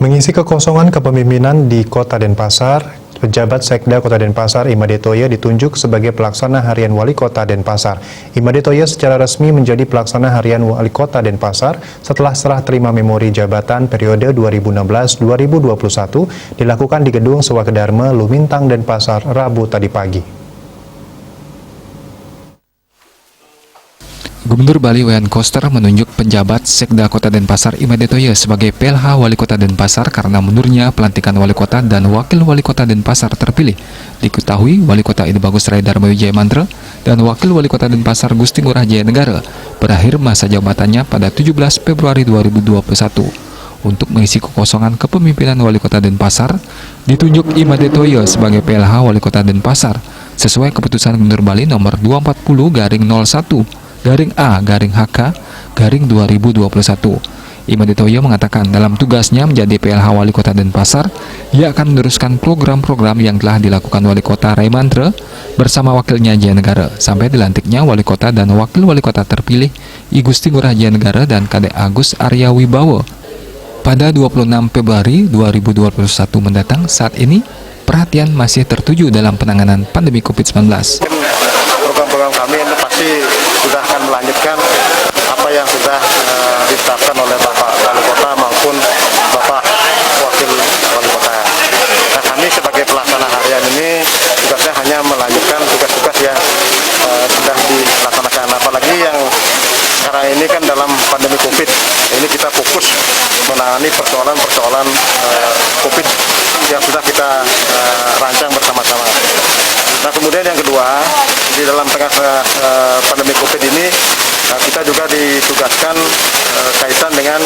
Mengisi kekosongan kepemimpinan di Kota Denpasar, pejabat Sekda Kota Denpasar Imade Toye ditunjuk sebagai pelaksana harian Wali Kota Denpasar. Imade Toye secara resmi menjadi pelaksana harian Wali Kota Denpasar setelah serah terima memori jabatan periode 2016-2021 dilakukan di Gedung Sewakedharma, Lumintang, Denpasar, Rabu tadi pagi. Gubernur Bali Wayan Koster menunjuk penjabat Sekda Kota Denpasar Imade Toye sebagai PLH Wali Kota Denpasar karena menurutnya pelantikan Wali Kota dan Wakil Wali Kota Denpasar terpilih. Diketahui Wali Kota Ide Bagus Rai Dharma Wijaya Mantra dan Wakil Wali Kota Denpasar Gusti Ngurah Jaya Negara berakhir masa jabatannya pada 17 Februari 2021. Untuk mengisi kekosongan kepemimpinan Wali Kota Denpasar, ditunjuk Imade Toye sebagai PLH Wali Kota Denpasar sesuai keputusan Gubernur Bali nomor 240/01-A-HK-2021. Imade Toye mengatakan dalam tugasnya menjadi PLH Wali Kota Denpasar, ia akan meneruskan program-program yang telah dilakukan Wali Kota Rai Mantra bersama wakilnya Jaya Negara sampai dilantiknya Wali Kota dan Wakil Wali Kota terpilih I Gusti Ngurah Jaya Negara dan Kadek Agus Arya Wibowo pada 26 Februari 2021 mendatang. Saat ini perhatian masih tertuju dalam penanganan pandemi COVID-19. Program-program kami itu pasti sudah akan melanjutkan apa yang sudah ditetapkan oleh Bapak Wali Kota maupun Bapak Wakil Wali Kota. Nah, kami sebagai pelaksana harian ini tugasnya hanya melanjutkan tugas-tugas yang sudah dilaksanakan. Apalagi yang sekarang ini kan dalam pandemi COVID, ini kita fokus menangani persoalan-persoalan COVID yang sudah kita rancang bersama-sama. Nah, kemudian yang kedua, di dalam tengah pandemi COVID ini, kita juga ditugaskan kaitan dengan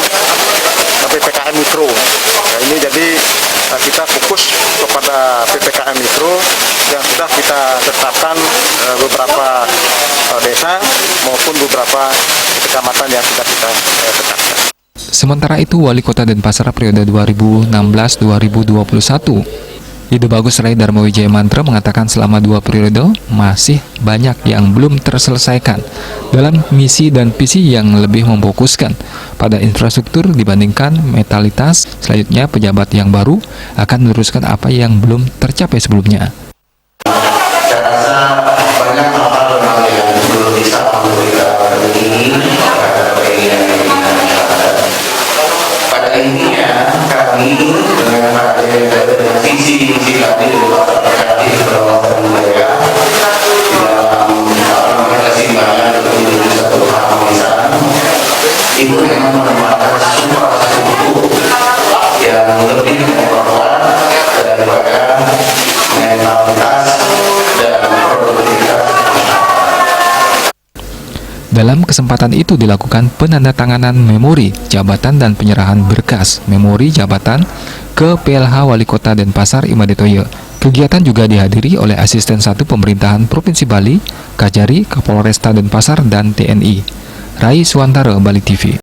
PPKM Mikro. Nah, ini jadi kita fokus kepada PPKM Mikro yang sudah kita tetapkan beberapa desa maupun beberapa kecamatan yang sudah kita tetapkan. Sementara itu, Wali Kota Denpasar periode 2016-2021, Ide Bagus Rai Dharma Wijaya Mantra mengatakan selama 2 periode masih banyak yang belum terselesaikan dalam misi dan visi yang lebih memfokuskan pada infrastruktur dibandingkan metalitas. Selanjutnya, pejabat yang baru akan meneruskan apa yang belum tercapai sebelumnya. Saya rasa banyak hal-hal yang belum bisa ini pada intinya kami dengan visi kami terkait perwakilan budaya dalam keseimbangan untuk menuju satu keharmonisan itu memang merupakan suatu yang lebih memperkuat daripada mentalitas dan produktivitas. Dalam kesempatan itu dilakukan penandatanganan memori jabatan dan penyerahan berkas memori jabatan ke PLH Wali Kota Denpasar Imade Toye. Kegiatan juga dihadiri oleh Asisten 1 Pemerintahan Provinsi Bali, Kajari, Kapolresta Denpasar, dan TNI. Rai Suwantara, Bali TV.